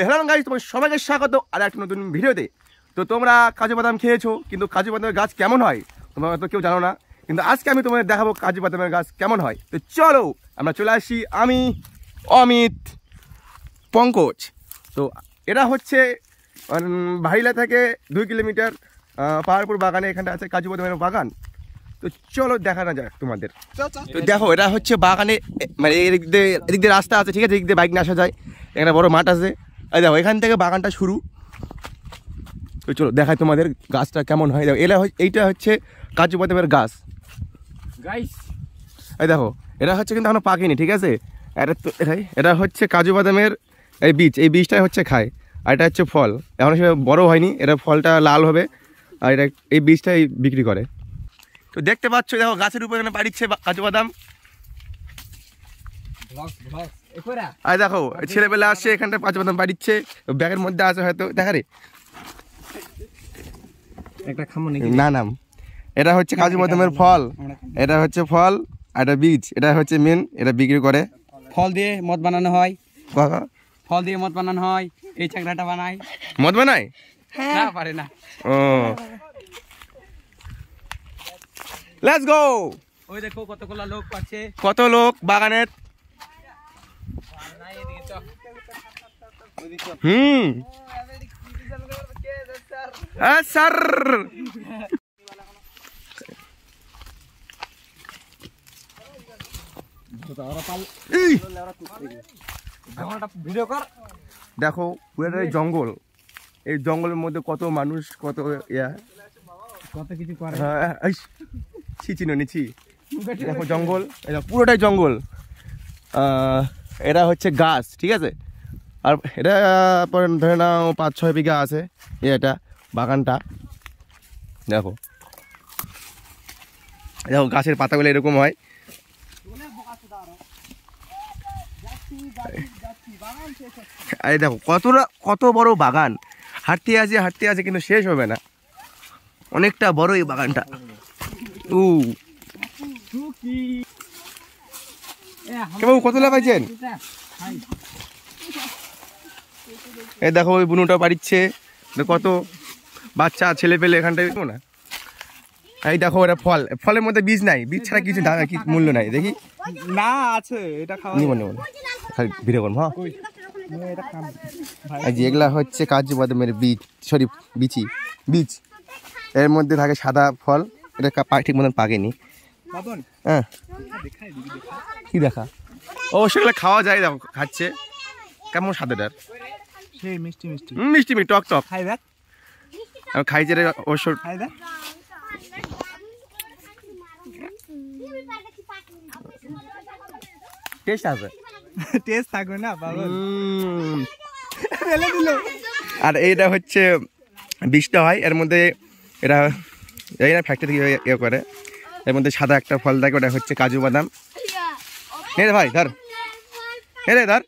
Hello guys, তোমার সবাইকে স্বাগত আর একটা নতুন ভিডিওতে। তো তোমরা কাজু বাদাম খেয়েছো, কিন্তু কাজু বাদামের গাছ কেমন হয় তোমরা হয়তো কেউ জানো না। কিন্তু আজকে আমি তোমাদের দেখাবো কাজু বাদামের গাছ কেমন হয়। তো চলো আমরা চলে আসি, আমি অমিত, পঙ্কজ। তো এরা হচ্ছে ভাইলা থেকে 2 কিলোমিটার পাহাড়পুর বাগানে, এখানটা আছে কাজু বাদামের বাগান। তো চলো দেখানো যাক তোমাদের। তো দেখো এটা হচ্ছে বাগানে, মানে এদিক দিয়ে রাস্তা আছে, ঠিক আছে, এদিক দিয়ে বাইক নিয়ে আসা যায়। এখানে বড় মাঠ আছে, এই দেখো এখান থেকে বাগানটা শুরু। তো চলো দেখাই তোমাদের গাছটা কেমন হয়। দেখো এইটা হচ্ছে কাজু বাদামের গাছ গাইস। এই দেখো এটা হচ্ছে কিন্তু এখনো পাকেনি, ঠিক আছে। এটা হচ্ছে কাজু বাদামের এই বীজটা হচ্ছে খায়, আর এটা হচ্ছে ফল। এখন সে বড় হয়নি, এটা ফলটা লাল হবে, আর এটা এই বীজটাই বিক্রি করে। তো দেখতে পাচ্ছ, দেখো গাছের উপর এখানে বাড়িচ্ছে কাজু বাদাম। আর দেখো ছেলেবেলা আসছে, এখানটা কাজু বাদাম বাড়িচ্ছে, ব্যাগের মধ্যে আছে হয়তো, দেখা রে না নাম। এটা হচ্ছে কাজু বাদামের ফল, এটা হচ্ছে ফল, আর এটা বীজ, এটা হচ্ছে মেন, এটা বিক্রি করে। ফল দিয়ে মদ বানানো হয়, ফল দিয়ে মদ বানানো হয়। এই চাকরাটা বানায়, মদ বানায় না পারে না। ও লেটস গো। ওই দেখো কতগুলা লোক পাচ্ছে, কত লোক বাগানের। স্যার দেখো পুরোটা জঙ্গল, এই জঙ্গলের মধ্যে কত মানুষ, কত কত কিছু করে। নিচ্ছি দেখো জঙ্গল, এটা পুরোটাই জঙ্গল। এটা হচ্ছে গাছ, ঠিক আছে। আর এটা পরে ধরে নাও 5-6 বিঘা আছে এটা বাগানটা। দেখো দেখো গাছের পাতাগুলো এরকম হয়। এই দেখো কত বড় বাগান, হাঁটতে আছে কিন্তু শেষ হবে না, অনেকটা বড় এই বাগানটা। কেমন কত লাগাইছেন? এই দেখো ওই বুনুটা বাড়িচ্ছে, কত বাচ্চা ছেলে পেলে এখানটায় না। এই দেখো এটা ফলের মধ্যে বীজ নাই, বীজ ছাড়া কিছু মূল্য নাই। দেখি না আছে, এটা খাওয়া নিব ভিডিও করবো। হ্যাঁ এগুলা হচ্ছে কাজু বাদামের বীজ, সরি বীজ। এর মধ্যে থাকে সাদা ফল, এটা ঠিক মতন পাকেনি। হ্যাঁ কি দেখা, ও সেগুলো খাওয়া যায়। দেখো খাচ্ছে, কেমন স্বাদেটার, মিষ্টি টক খাইছে রে অবশ্য। টেস্ট আছে, টেস্ট থাকবে না পাগল। আর এইটা হচ্ছে বীজটা হয়, এর মধ্যে এটা এই না ফ্যাক্টরি ইয়ে করে, এর মধ্যে সাদা একটা ফল থাকে, ওটা হচ্ছে কাজু বাদাম। নে রে ভাই ধর, ধর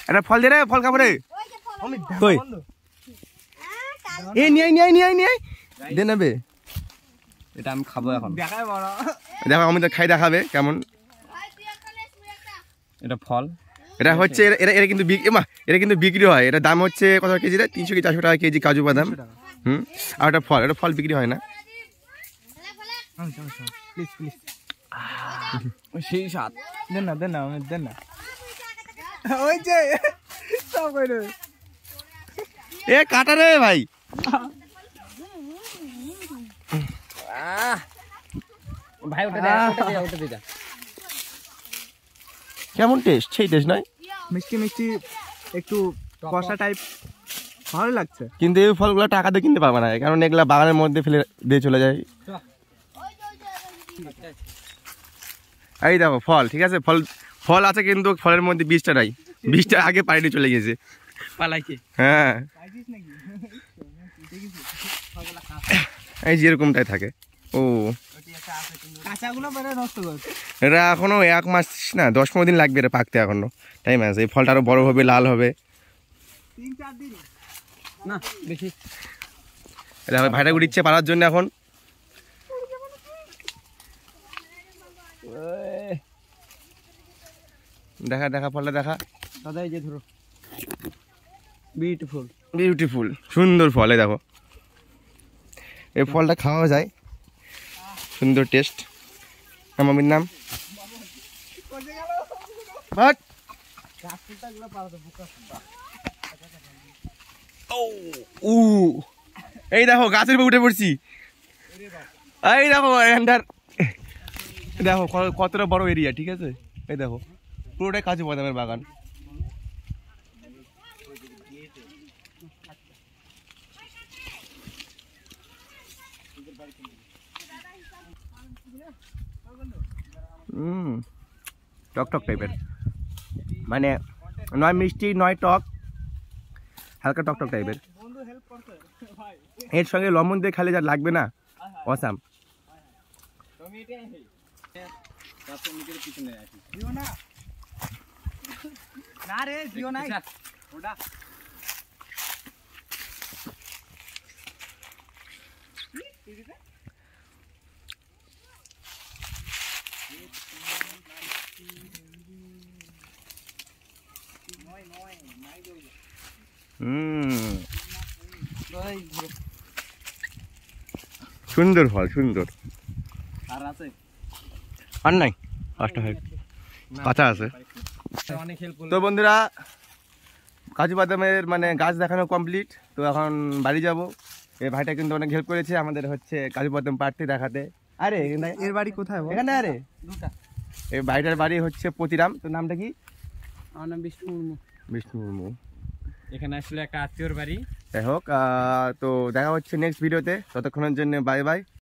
এটা ফল দে রে, ফল খাবো রে। নিয়ে দে নেবে, এটা আমি খাবো এখন। দেখো আমি তো খাই, দেখাবে কেমন। এটা ফল, এটা হচ্ছে এটা কিন্তু বিক্রি হয়। এটা দাম হচ্ছে কত কেজি রে? 300 কি 400 টাকা কেজি কাজু বাদাম। আর এটা ফল বিক্রি হয় না। সেই স্বাদ। দেন না ওই যে এ কাটা রে ভাই। ভাই ওটা দে। কেমন টেস্ট? সেই টেস্ট নয়, মিষ্টি একটু কষা টাইপ, ভালো লাগছে। কিন্তু এই ফলগুলো টাকা দিয়ে কিনতে পারবে না, কারণ এগুলা বাগানের মধ্যে ফেলে দিয়ে চলে যায়। এই দেখো ফল, ঠিক আছে, ফল আছে, কিন্তু ফলের মধ্যে বীজটা নাই, বীজটা আগে পানিতে চলে গেছে, পালাইছে। হ্যাঁ এই যেরকমটাই থাকে। ও এটা এখনো 1 মাস না 10-15 দিন লাগবে, এটা পাকতে এখনো টাইম আছে। এই ফলটা আরো বড় হবে, লাল হবে। ভাইটা উড়িচ্ছে পাড়ার জন্য এখন। দেখা দেখা ফলটা দেখা। দাদা এই যে ধরো, বিউটিফুল। বিউটিফুল, সুন্দর ফল। এই দেখো, এই ফলটা খাওয়া যায়, সুন্দর টেস্ট। মামির নাম বাট ও এই দেখো গাছের উপর উঠে পড়ছি। এই দেখো এখানটার, দেখো কতটা বড় এরিয়া, ঠিক আছে? এই দেখো পুরোটাই কাজু বাদামের বাগান। টক টক টাইপের, মানে নয় মিষ্টি নয় টক, হালকা টক টক টাইপের। এর সঙ্গে লবণ দিয়ে খেলে যা লাগবে না, অসাম। সুন্দর ফল, সুন্দর। আর নাই, পাঁচটা হয়, কাঁচা আছে। তো বন্ধুরা, কাজু বাদামের মানে গাছ দেখানো কমপ্লিট। তো এখন বাড়ি যাব। এই ভাইটা কিন্তু অনেক হেল্প করেছে আমাদের, হচ্ছে কাজু বাদাম পাড়তে দেখাতে। আরে এর বাড়ি কোথায়? এখানে। আরে এই ভাইটার বাড়ি হচ্ছে প্রতিরাম। তোর নামটা কি? আমার নাম বিষ্ণু মুর্মু। বিষ্ণু মুর্মু। এখানে আসলে একটা আত্মীয়র বাড়ি। যাই হোক, তো দেখা হচ্ছে নেক্সট ভিডিওতে। ততক্ষণের জন্য বাই বাই।